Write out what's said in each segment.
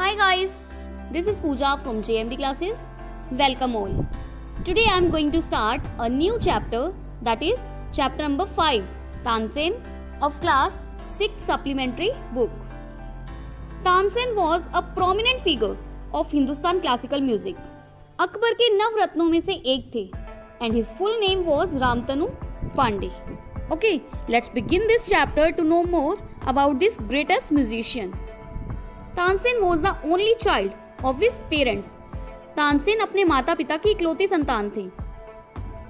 Hi guys, this is Pooja from JMD classes. Welcome all. Today I am going to start a new chapter, that is chapter number 5, Tansen of class 6 supplementary book. Tansen was a prominent figure of Hindustan classical music. Akbar के नवरत्नों में से एक थे and his full name was Ramtanu Pandey. Okay, let's begin this chapter to know more about this greatest musician. Tansen was the only child of his parents. Tansen अपने माता पिता की इकलौती संतान थे.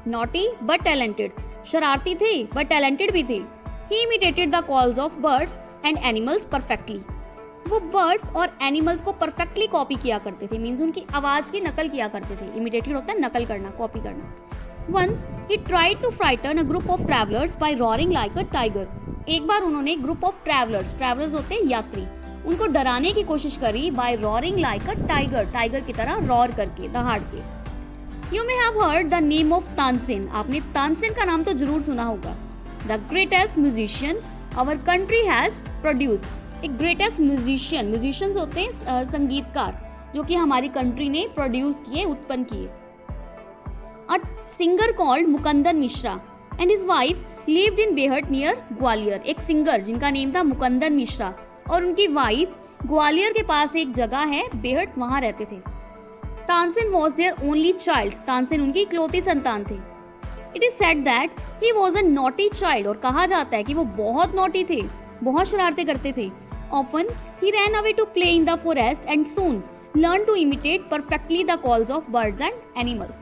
Naughty but talented, शरारती थे but talented भी थे. He imitated the calls of birds and animals perfectly. वो बर्ड्स और एनिमल्स को परफेक्टली कॉपी किया करते थे, मीन्स उनकी आवाज की नकल किया करते थे. इमिटेटेड होता है नकल करना, कॉपी करना. Once he tried to frighten a group of travelers by roaring like a tiger. एक बार उन्होंने ग्रुप ऑफ ट्रैवलर्स होते हैं यात्री, उनको डराने की कोशिश करी by roaring like a tiger, tiger की तरह रॉर करके, दहाड़ के. You may have heard the name of Tansen. आपने तानसेन का नाम तो जरूर सुना होगा. The greatest musician our country has produced. एक ग्रेटेस्ट म्यूजिशियंस होते हैं संगीतकार, जो कि हमारी कंट्री ने प्रोड्यूस किए, उत्पन्न किए. A singer called Mukundan Mishra and his wife lived in Behat near Gwalior. एक सिंगर जिनका नेम था मुकंदन मिश्रा और उनकी वाइफ ग्वालियर के पास एक जगह है बेहट, वहां रहते थे. Tansen was their only child. Tansen उनकी इकलौती संतान थे. It is said that he was a naughty child. और कहा जाता है कि वो बहुत नॉटी थे, बहुत शरारतें करते थे. Often he ran away to play in the forest and soon learned to imitate perfectly the calls of birds and animals.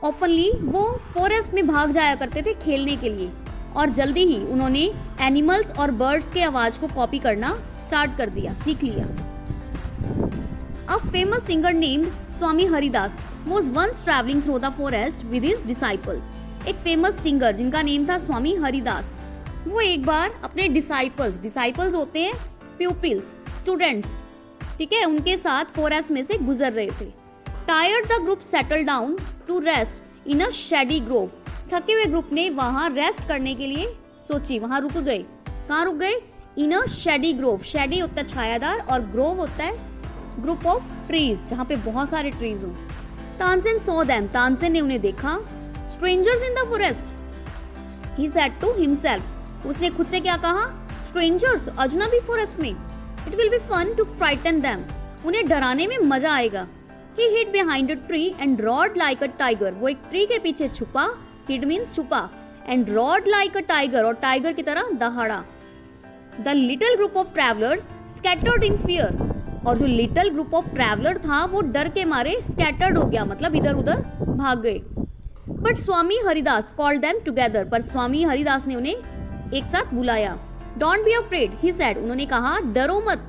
Oftenly वो फॉरेस्ट में भाग जाया करते थे खेलने के लिए और जल्दी ही उन्होंने एनिमल्स और बर्ड्स के आवाज को कॉपी करना स्टार्ट कर दिया, सीख लिया. A famous singer named Swami Haridas was once traveling through the forest with his disciples. एक फेमस सिंगर जिनका नेम था स्वामी हरिदास, वो एक बार अपने डिसाइपल्स होते हैं प्यूपिल्स, स्टूडेंट्स, ठीक है, उनके साथ फॉरेस्ट में से गुजर रहे थे. Tired the group settle down to rest in a shady grove. थके हुए ग्रुप ने वहां रेस्ट करने के लिए सोची, वहां रुक गए. कहाँ रुक गए? इन अ शेडी ग्रोव. शेडी होता है छायादार और ग्रोव होता है ग्रुप ऑफ ट्रीज, जहाँ पे बहुत सारे ट्रीज हो. Tansen saw them. तानसेन ने उन्हें देखा. Strangers in the forest, he said to himself. उसने खुद से क्या कहा? स्ट्रेंजर्स, अजनबी फॉरेस्ट में. It will be fun to frighten them. उन्हें डराने में मजा आएगा. He hid behind a tree and roared like a tiger. वो एक ट्री के पीछे छुपा, हिड मीन्स छुपा, and roared like a tiger, और टाइगर की तरह दहाड़ा. The little group of travellers scattered in fear. और जो लिटिल ग्रुप ऑफ ट्रैवलर था वो डर के मारे स्कैटर्ड हो गया, मतलब इधर उधर भाग गए. But Swami Haridas called them together. पर स्वामी हरिदास ने उन्हें एक साथ बुलाया. Don't be afraid, he said. उन्होंने कहा डरो मत.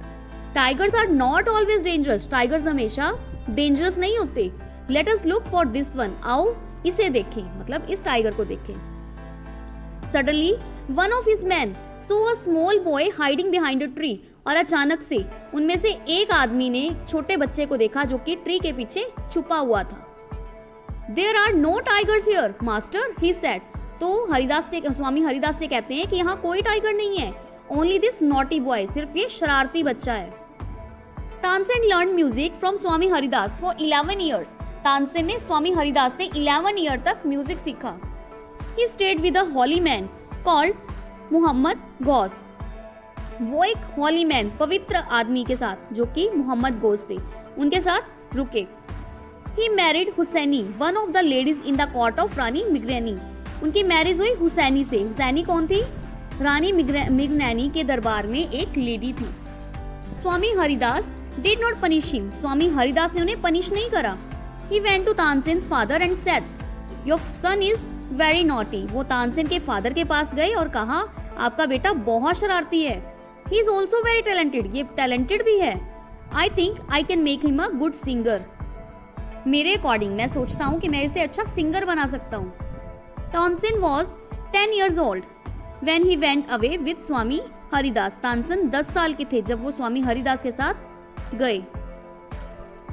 Tigers are not always dangerous. Tigers हमेशा डेंजरस नहीं होते. Let us look for this one. आओ इसे देखें, मतलब इस टाइगर को देखें. Suddenly one of his men saw a small boy hiding behind a tree. और अचानक से उनमें से एक आदमी ने छोटे बच्चे को देखा जो कि ट्री के पीछे छुपा हुआ था. There are no tigers here master, he said. तो स्वामी हरिदास से कहते हैं कि यहाँ कोई टाइगर नहीं है. ओनली दिस नॉटी बॉय, सिर्फ ये शरारती बच्चा है. Tansen learn music from Swami Haridas for 11 years. Tansen ने स्वामी हरिदास से 11 ईयर तक म्यूजिक सीखा. He stayed with a holy man called Mohammad Ghaus. वो एक हॉली मैन, पवित्र आदमी के साथ, जो कि मोहम्मद गौस थे, उनके साथ रुके. He married Husaini, one of the ladies in the court of Rani Mrignayani. उनकी मैरिज हुई हुसैनी से. हुसैनी कौन थी? रानी मिग्रेनी के दरबार में एक लेडी थी. Swami Haridas did not punish him. Swami Haridas ने उन्हें पनिश नहीं करा. He went to Tansen's father and said your son is very naughty. वो तानसेन के फादर के पास गए और कहा आपका बेटा बहुत शरारती है. He is also very talented. ये टैलेंटेड भी है. I think I can make him a good singer. मेरे अकॉर्डिंग मैं सोचता हूँ कि मैं इसे अच्छा सिंगर बना सकता हूँ. Tansen was 10 years old when he went away with स्वामी हरिदास. तानसेन 10 साल के थे जब वो स्वामी हरिदास के साथ गए.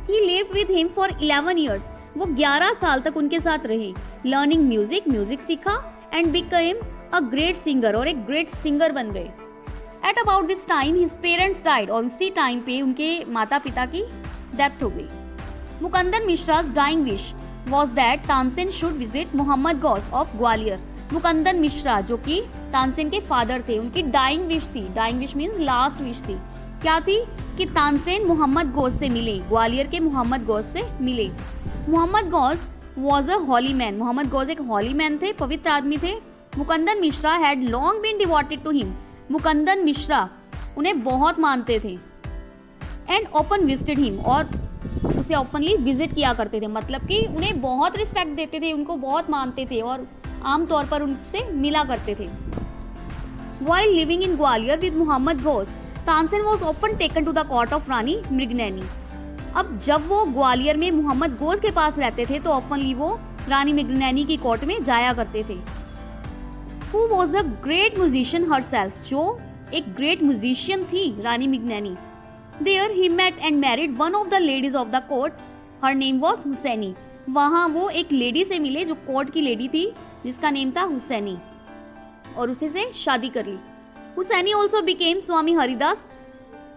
He lived with him for 11 years. वो 11 साल तक उनके साथ रहे. Learning music सीखा and became a great singer, और एक great singer बन गए. At about this time his parents died, और उसी टाइम पे उनके माता पिता की डेथ हो गई. Mukundan Mishra's dying wish was that Tansen should visit Mohammad Ghaus of Gwalior. Mukundan Mishra जो कि तानसेन के फादर थे, उनकी डाइंग विश थी. Dying wish means last wish थी. क्या थी? कि तानसेन मोहम्मद गौस से मिले, ग्वालियर के मोहम्मद गौस से मिले. Mohammad Ghaus was a holy man. Mohammad Ghaus एक हॉली मैन थे, पवित्र आदमी थे. Mukundan Mishra had long been devoted to him. Mukundan Mishra उन्हें बहुत मानते थे. एंड ऑफन विजिटेड हिम, और उसे ऑफनली विजिट किया करते थे. मतलब कि उन्हें बहुत रिस्पेक्ट देते थे, उनको बहुत मानते थे और आमतौर पर उनसे मिला करते थे. While living in Gwalior with Muhammad Ghosh, Tansen was often taken to the court of रानी मृगनैनी. अब जब वो ग्वालियर में मोहम्मद गोश के पास रहते थे तो ऑफनली वो रानी मृगनैनी की कोर्ट में जाया करते थे. Who was a great musician herself, जो एक ग्रेट म्यूजिशियन थी रानी Mriganaini. There he met and married one of the ladies of the court. Her name was Husaini. वहाँ वो एक लेडी से मिले जो कोर्ट की लेडी थी, जिसका नेम था हुसैनी, और उसी से शादी कर ली. हुसैनी ऑल्सो बिकेम स्वामी हरिदास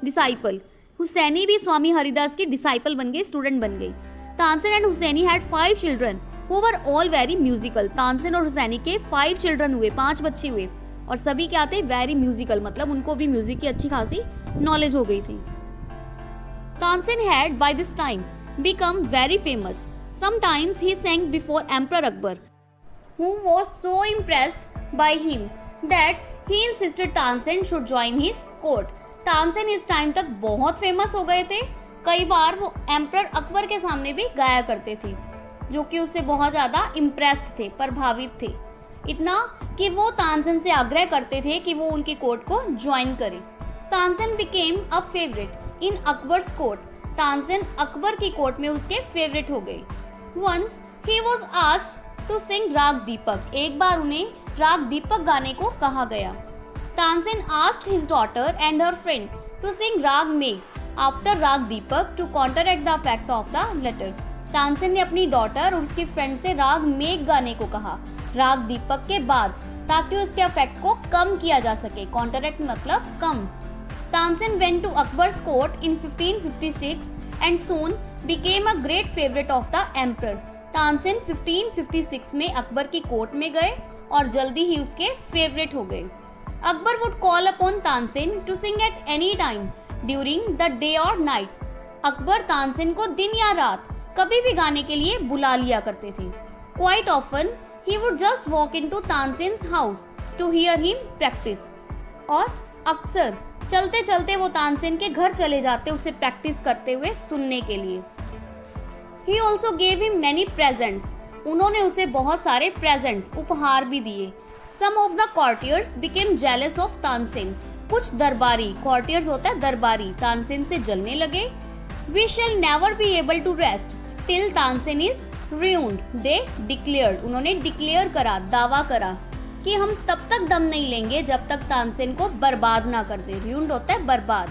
डिसाइपल. हुसैनी भी स्वामी हरिदास की डिसाइपल बन गई, स्टूडेंट बन गई. Tansen and Husaini had 5 children who were all very musical. Tansen और हुसैनी के 5 चिल्ड्रन हुए, 5 बच्चे हुए, और सभी क्या थे? वेरी म्यूजिकल, मतलब उनको भी म्यूजिक की अच्छी खासी नॉलेज हो गई थी. Tansen had by this time become very famous. Sometimes he sang before Emperor Akbar, who was so impressed by him that he insisted Tansen should join his court. Tansen इस time तक बहुत famous हो गए थे. कई बार वो emperor Akbar के सामने भी गाया करते थे, जो कि उससे बहुत ज़्यादा इम्प्रेस्ड थे, प्रभावित थे. इतना कि वो तानसेन से आग्रह करते थे कि वो उनकी कोर्ट को ज्वाइन करे. Tansen became a favourite in Akbar's court. Tansen Akbar की कोर्ट में उसके फेवरेट हो गए. Once he was asked to sing raag Deepak. एक बार उन्हें राग दीपक गाने को कहा गया. Tansen asked his daughter and her friend to sing राग Megh after raga Deepak to counteract the effect of the latter. Tansen ने अपनी डॉटर और उसकी फ्रेंड से राग मेघ गाने को कहा राग दीपक के बाद, ताकि उसके इफेक्ट को कम किया जा सके. कॉन्टरैक्ट मतलब कम. Tansen went to Akbar's court in 1556 and soon became a great favorite of the emperor. Tansen 1556 में अकबर की कोर्ट में गए और जल्दी ही उसके फेवरेट हो गए. Akbar would call upon Tansen to sing at any time during the day or night. Akbar Tansen को दिन या रात कभी भी गाने के लिए बुला लिया करते थे. Quite often he would just walk into Tansen's house to hear him practice. और अक्सर चलते चलते वो तानसेन के घर चले जाते उसे प्रैक्टिस करते हुए सुनने के लिए. He also gave him many presents. उन्होंने उसे बहुत सारे प्रेजेंट्स, उपहार भी दिए. Some of the courtiers became jealous of Tansen. कुछ दरबारी, courtiers होता है दरबारी, तानसेन से जलने लगे. We shall never be able to rest till Tansen is ruined. They declared. उन्होंने डिक्लेयर करा, दावा करा कि हम तब तक दम नहीं लेंगे जब तक तानसेन को बर्बाद ना कर दे. ruined होता है बर्बाद.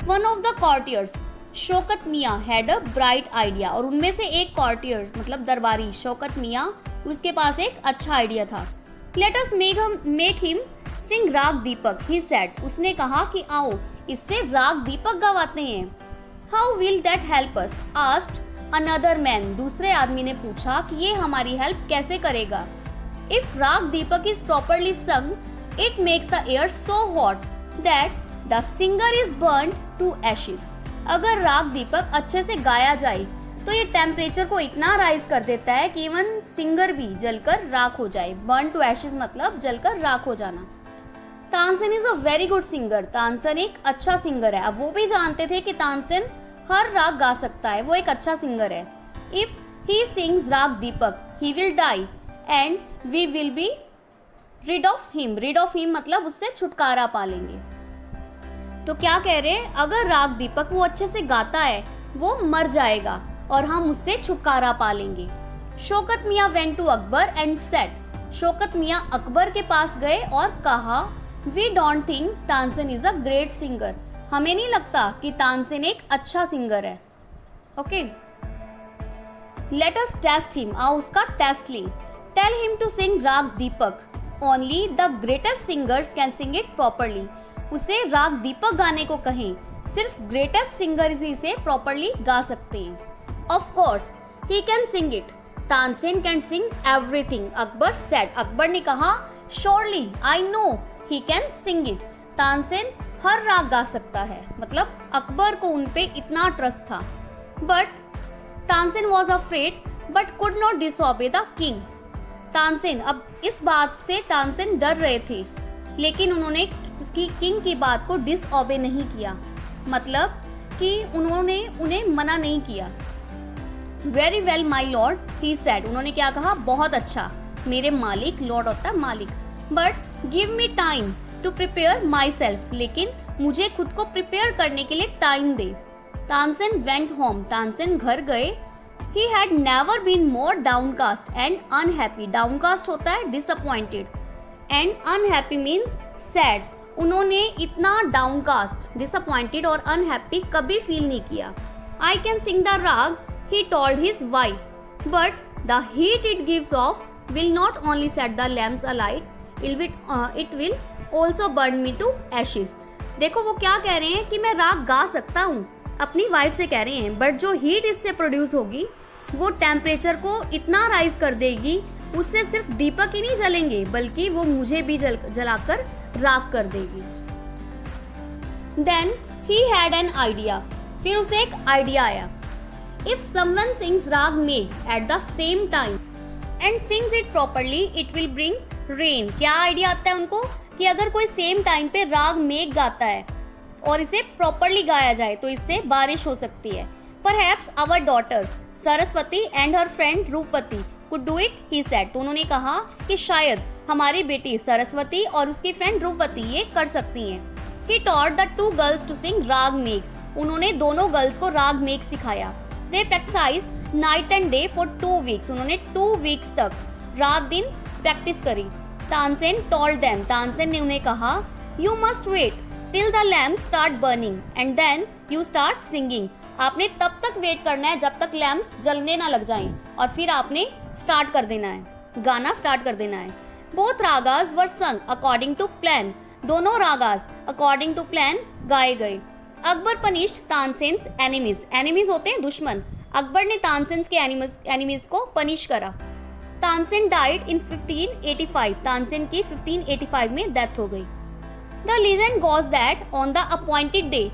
One of the courtiers, Shaukat मियाँ, had a bright idea. और उनमें से एक courtier मतलब दरबारी शौकत मियाँ, उसके पास एक अच्छा आइडिया था. Let us make him sing राग दीपक, he said. उसने कहा कि आओ इससे राग दीपक गवाते हैं. How will that help us? asked another man. दूसरे आदमी ने पूछा कि ये हमारी हेल्प कैसे करेगा. If Rag Deepak is properly sung, it makes the air so hot that the singer is burnt to ashes. अगर राग दीपक अच्छे से गाया जाए तो ये टेम्परेचर को इतना राइज कर देता है कि इवन सिंगर भी जलकर राख हो जाए. बर्न टू एशेज मतलब जलकर राख हो जाना. Tansen is a very good singer. Tansen एक अच्छा सिंगर है. अब वो भी जानते थे कि तानसेन हर राग गा सकता है, वो एक अच्छा सिंगर है. If he sings raag Deepak he will die and we will be rid of him. Rid of him मतलब उससे छुटकारा पा लेंगे. तो क्या कह रहे हैं? अगर राग दीपक वो अच्छे से गाता है वो मर जाएगा और हम उससे छुटकारा पा लेंगे. Shaukat Miyan went to Akbar and said. Shaukat Miyan Akbar के पास गए और कहा we don't think Tansen is a great singer. हमें नहीं लगता कि तानसेन एक अच्छा सिंगर है. Okay, let us test him. आओ उसका टेस्ट लें. Tell him to sing raag Deepak. Only the greatest singers can sing it properly. उसे राग दीपक गाने को कहें, सिर्फ ग्रेटेस्ट सिंगर ही इसे प्रॉपरली गा सकते हैं। Of course he can sing it, Tansen can sing everything, Akbar said. Akbar ने कहा surely I know he can sing it, Tansen हर राग गा सकता है। मतलब अकबर को उन पे इतना ट्रस्ट था। But Tansen was afraid but could not disobey the king. Tansen, अब इस बात से तानसेन डर रहे थे, लेकिन उन्होंने उसकी किंग की बात को डिसओबे नहीं किया, मतलब कि उन्होंने उन्हें मना नहीं किया। Very well my lord he said, उन्होंने क्या कहा, बहुत अच्छा मेरे मालिक, लॉर्ड होता है मालिक, but give me time to prepare myself, लेकिन मुझे खुद को प्रिपेयर करने के लिए टाइम दे। तानसेन वेंट होम, तानसेन घर गए। He had never been more downcast and unhappy, downcast होता है disappointed and unhappy means sad. उन्होंने इतना डाउनकास्ट, डिसअपॉइंटेड और अनहैप्पी कभी फील नहीं किया। I can sing the raag he told his wife, but the heat it gives off will not only set the lamps alight, it will also burn me to ashes। देखो वो क्या कह रहे हैं कि मैं राग गा सकता हूँ, अपनी वाइफ से कह रहे हैं, बट जो हीट इससे प्रोड्यूस होगी वो टेम्परेचर को इतना राइज कर देगी, उससे सिर्फ दीपक ही नहीं जलेंगे बल्कि वो मुझे भी जलाकर राख कर देगी। Then he had an idea, फिर उसे एक आइडिया आया। If someone sings rag meg at the same time and sings it properly, it will bring rain। क्या आइडिया आता है उनको कि अगर कोई सेम टाइम पे राग मेघ गाता है और इसे प्रॉपरली गाया जाए तो इससे बारिश हो सकती है। Perhaps our daughter Saraswati and her friend रूपवती could do it, he said। तो उन्होंने कहा कि शायद हमारी बेटी सरस्वती और उसकी फ्रेंड रूपवती ये कर सकती हैं। He taught the two girls to sing राग मेघ, उन्होंने दोनों गर्ल्स को राग मेघ सिखाया। They practiced night and day for 2 weeks। उन्होंने 2 weeks तक रात दिन प्रैक्टिस करी। तानसेन told them, तानसेन ने उन्हें कहा, You must wait till the lamps start burning and then you start singing। आपने तब तक वेट करना है जब तक लैम्प्स जलने ना लग जाएं और फिर आपने स्टार्ट कर देना है, गाना स्टार्ट कर देना है। Both ragas were sung according to plan। दोनों रागास according to plan गाए गए। Akbar punished Tansen's enemies, enemies होते हैं दुश्मन। अकबर ने तानसेन्स के एनिमीज को पनिश करा। तानसेन डाइड इन 1585, तानसेन की 1585 में डेथ हो गई। The legend goes that on the appointed day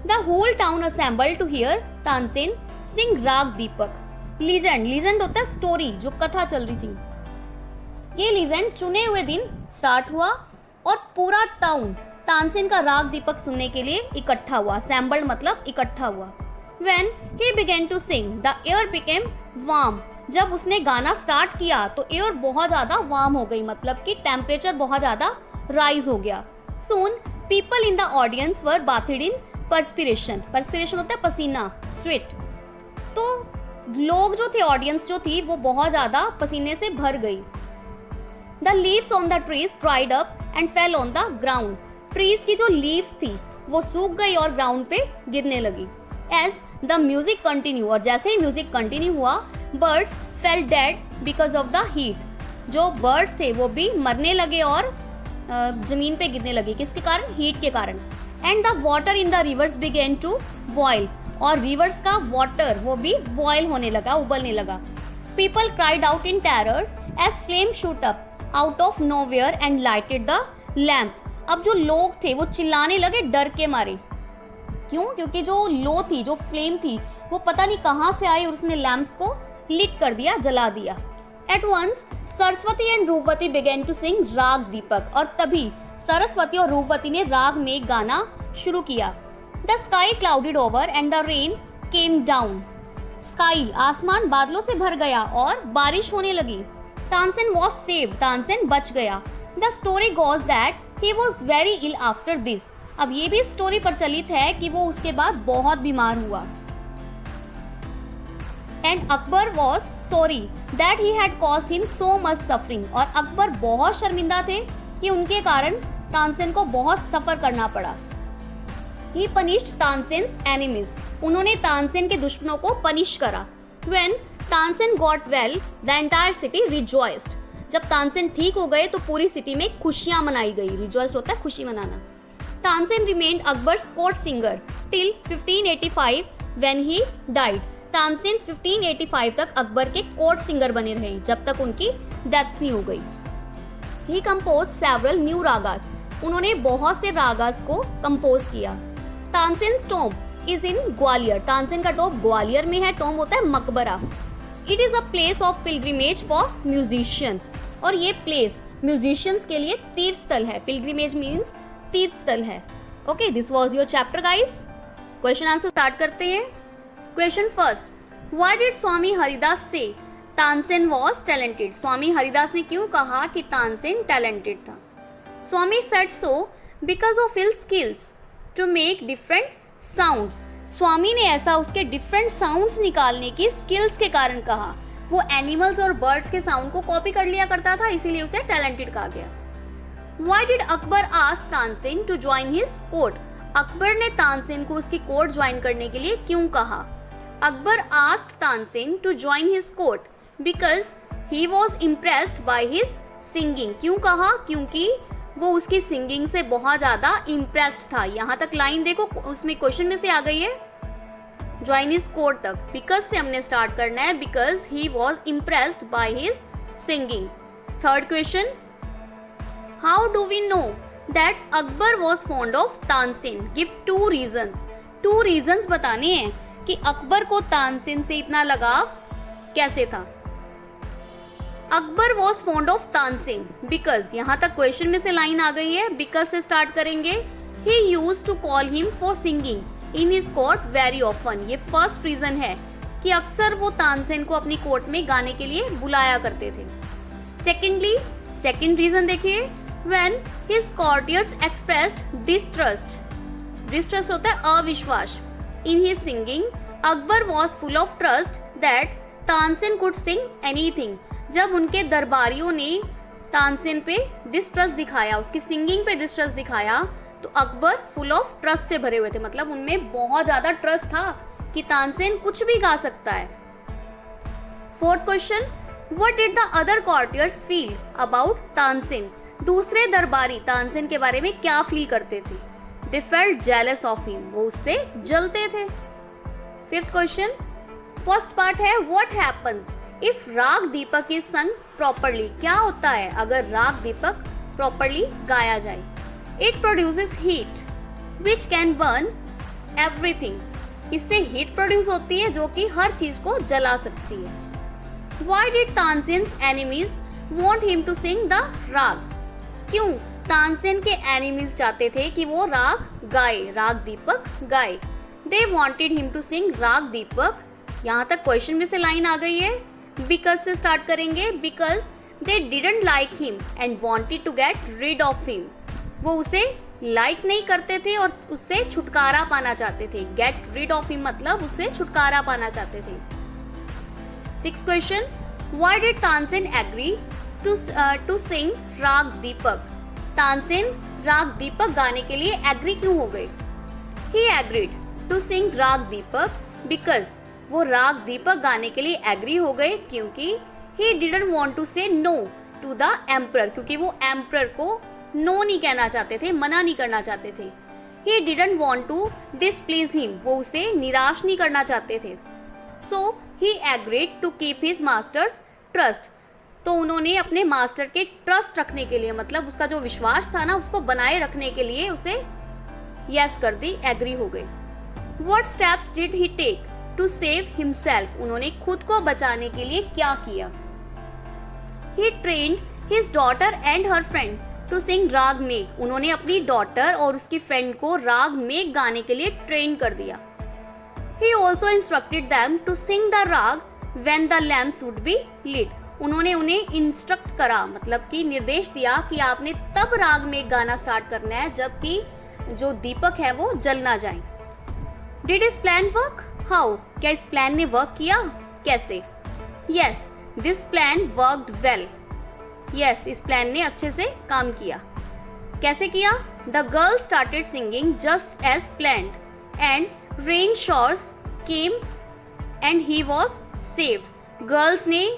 the whole town assembled to hear Tansen sing raag Deepak. Legend, legend होता है स्टोरी, जो कथा चल रही थी। ये लीजेंड चुने हुए दिन स्टार्ट हुआ और पूरा टाउन तानसेन का राग दीपक सुनने के लिए इकट्ठा हुआ। असेंबल्ड मतलब इकट्ठा हुआ। When he began to sing, the air became warm। जब उसने गाना स्टार्ट किया तो एयर बहुत ज़्यादा वार्म हो गई, मतलब कि टेम्परेचर बहुत ज़्यादा राइज हो गया। Soon people in the audience were bathed in perspiration। perspiration होता है पसीना, sweat। तो लोग जो थे, ऑडियंस जो थी, वो बहुत ज़्यादा पसीने से भर गई। The leaves on the trees dried up and fell on the ground। Trees की जो लीव्स थी वो सूख गई और ग्राउंड पे गिरने लगी। एज द म्यूजिक कंटिन्यू, और जैसे ही म्यूजिक कंटिन्यू हुआ, birds fail dead because of the heat. जो बर्ड्स थे वो भी मरने लगे और जमीन पे गिरने लगे, किसके कारण, हीट के कारण। And the water in the rivers begin to boil, और रिवर्स का वाटर वो भी बॉयल होने लगा, उबलने लगा। People cried out in terror as flame shoot up out of nowhere and lighted the lamps. अब जो लोग थे वो चिल्लाने लगे डर के मारे। क्यों? क्योंकि जो लो थी, जो फ्लेम थी, वो पता नहीं कहाँ से आई और उसने लैम्प्स को लिट कर दिया, जला दिया। At once Saraswati and Rupvati began to sing raag Deepak, और तभी सरस्वती और रूपवती ने राग में गाना शुरू किया। The sky clouded over and the rain came down. Sky, आसमान बादलों से भर गया और बारिश होने लगी। तानसेन वॉज सेव्ड, तानसेन बच गया। The story goes that he was very ill after this। अब ये भी स्टोरी प्रचलित है कि वो उसके बाद बहुत बीमार हुआ। And Akbar was sorry that he had caused him so much suffering, और अकबर बहुत शर्मिंदा थे कि उनके कारण तानसेन को बहुत सफर करना पड़ा। ही पनिश्ड तानसेन्स एनिमीज, उन्होंने तानसेन के दुश्मनों को पनिश करा। When Tansen got well the entire city rejoiced. जब तानसेन ठीक हो गए तो पूरी सिटी में खुशियां मनाई गई। रिजॉइस्ड होता है खुशी मनाना। Tansen remained Akbar's court singer till 1585 when he died. Tansen 1585 तक अकबर के कोर्ट सिंगर बने रहे जब तक उनकी डेथ नहीं हो गई. He composed several new ragas. उन्होंने बहुत से रागास को कंपोज किया. Tansen's tomb is in Gwalior. Tansen का टॉम्ब ग्वालियर में है. टॉम्ब होता है मकबरा. It is a place of pilgrimage for musicians. और ये प्लेस म्यूजिशियंस के लिए तीर्थ स्थल है. पिलग्रिमेज मीन्स तीर्थ स्थल है. Okay, this was your chapter guys. Question answer start करते हैं. Question first, why did Swami Haridas say Tansen was talented. Swami Haridas ने क्यों कहा कि तानसेन टैलेंटेड था. Swami said so because of his skills to make different sounds. Swami ने ऐसा उसके डिफरेंट साउंड्स निकालने की स्किल्स के कारण कहा. वो एनिमल्स और बर्ड्स के साउंड को कॉपी कर लिया करता था, इसीलिए उसे टैलेंटेड कहा गया. Why did Akbar ask Tansen to join his court. Akbar ने तानसेन को उसकी कोर्ट ज्वाइन करने के लिए क्यों कहा. Akbar asked Tansen to join his court because he was impressed by his singing. क्यों कहा, क्योंकि वो उसकी सिंगिंग से बहुत ज़्यादा इम्प्रेस्ड था. यहाँ तक लाइन देखो, उसमें क्वेश्चन में से आ गई है ज्वाइन हिज कोर्ट तक. बिकॉज से हमने स्टार्ट करना है. Because he was impressed by his singing. Third question, how do we know that Akbar was fond of Tansen. Give two reasons. Two reasons बताने हैं कि अकबर को तानसेन से इतना लगाव कैसे था. Akbar was fond of Tansen because, यहाँ तक क्वेश्चन में से लाइन आ गई है. बिकॉज से स्टार्ट करेंगे. He used to call him for singing in his court very often. ये फर्स्ट रीजन है कि अक्सर वो तानसेन को अपनी कोर्ट में गाने के लिए बुलाया करते थे. सेकेंडली, सेकेंड रीजन देखिए, when his courtiers expressed distrust. Distrust होता है अविश्वास. In his singing Akbar was full of trust that Tansen could sing anything. जब उनके दरबारियों ने तानसेन पे डिस्ट्रस्ट दिखाया, उसकी सिंगिंग पे डिस्ट्रस्ट दिखाया, तो अकबर फुल ऑफ ट्रस्ट से भरे हुए थे. मतलब उनमें बहुत ज्यादा ट्रस्ट था कि तानसेन कुछ भी गा सकता है. Fourth question, what did the other courtiers feel about Tansen. दूसरे दरबारी तानसेन के बारे में क्या फील करते थे. They felt jealous of him. वो उससे जलते थे. फिफ्थ क्वेश्चन, फर्स्ट पार्ट है व्हाट हैपेंस इफ राग दीपक इज संग प्रॉपरली. क्या होता है अगर राग दीपक प्रॉपरली गाया जाए. It produces heat which can burn everything. इससे हीट प्रोड्यूस होती है जो कि हर चीज को जला सकती है. Why did Tansen's enemies want him to sing the raag. क्यों तानसेन के एनिमीज चाहते थे कि वो राग गाए, राग दीपक गाए. They wanted him to sing raag Deepak. यहाँ तक क्वेश्चन में से लाइन आ गई है. बिकॉज से स्टार्ट करेंगे. Because they didn't like him and wanted to get rid of him. वो उसे लाइक नहीं करते थे और उससे छुटकारा पाना चाहते थे. गेट रिड ऑफ हिम मतलब उससे छुटकारा पाना चाहते थे. Sixth question, why did Tansen agree to sing raag Deepak. Tansen राग दीपक गाने के लिए एग्री क्यों हो गए. ही agreed to sing raag Deepak because, वो राग दीपक गाने के लिए एग्री हो गए क्योंकि ही डिडंट वांट टू से नो टू द एम्परर. क्योंकि वो एम्परर को नो नहीं कहना चाहते थे, मना नहीं करना चाहते थे. He didn't want to displease him. वो उसे निराश नहीं करना चाहते थे. So he agreed to keep his master's trust. तो उन्होंने अपने मास्टर के ट्रस्ट रखने के लिए, मतलब उसका जो विश्वास था ना, उसको बनाए रखने के लिए उसे यस कर दी, एग्री हो गए. What steps did he take to save himself. उन्होंने खुद को बचाने के लिए क्या किया. He trained his daughter and her friend to sing राग मेघ. उन्होंने अपनी डॉटर और उसकी फ्रेंड को राग मेघ गाने के लिए ट्रेन कर दिया. He also instructed them to sing the raag when the lamps would be lit. उन्होंने उन्हें इंस्ट्रक्ट करा, मतलब कि निर्देश दिया कि आपने तब राग में गाना स्टार्ट करना है जबकि जो दीपक है वो जल ना जाए. डिड इस प्लान वर्क. हाउ. क्या इस प्लान ने वर्क किया. कैसे. Yes, this plan worked well. Yes, इस प्लान ने अच्छे से काम किया. कैसे किया. The girl started singing just as planned and rain showers came and he was saved. Girls ने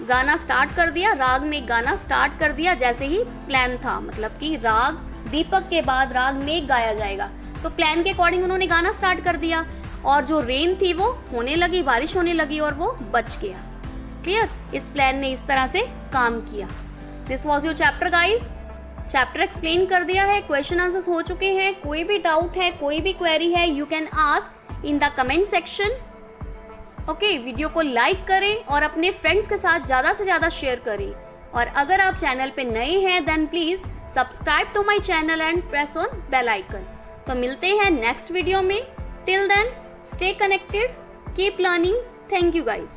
गाना स्टार्ट कर दिया, राग में गाना स्टार्ट कर दिया जैसे ही प्लान था. मतलब कि राग दीपक के बाद राग मेघ गाया जाएगा। तो प्लान के अकॉर्डिंग उन्होंने गाना स्टार्ट कर दिया और जो रेन थी वो होने लगी, बारिश होने लगी और वो बच गया। क्लियर? इस प्लान ने इस तरह से काम किया। This was your chapter guys. Chapter explain कर दिया है, क्वेश्चन आंसर्स हो चुके हैं। कोई भी डाउट है, कोई भी क्वेरी है, you can ask in the comment section. Okay, video को लाइक करें और अपने फ्रेंड्स के साथ ज़्यादा से ज़्यादा शेयर करें। और अगर आप चैनल पे नए हैं then please subscribe to my channel and press on bell icon. तो मिलते हैं नेक्स्ट वीडियो में। Till then stay connected, keep learning. Thank you guys.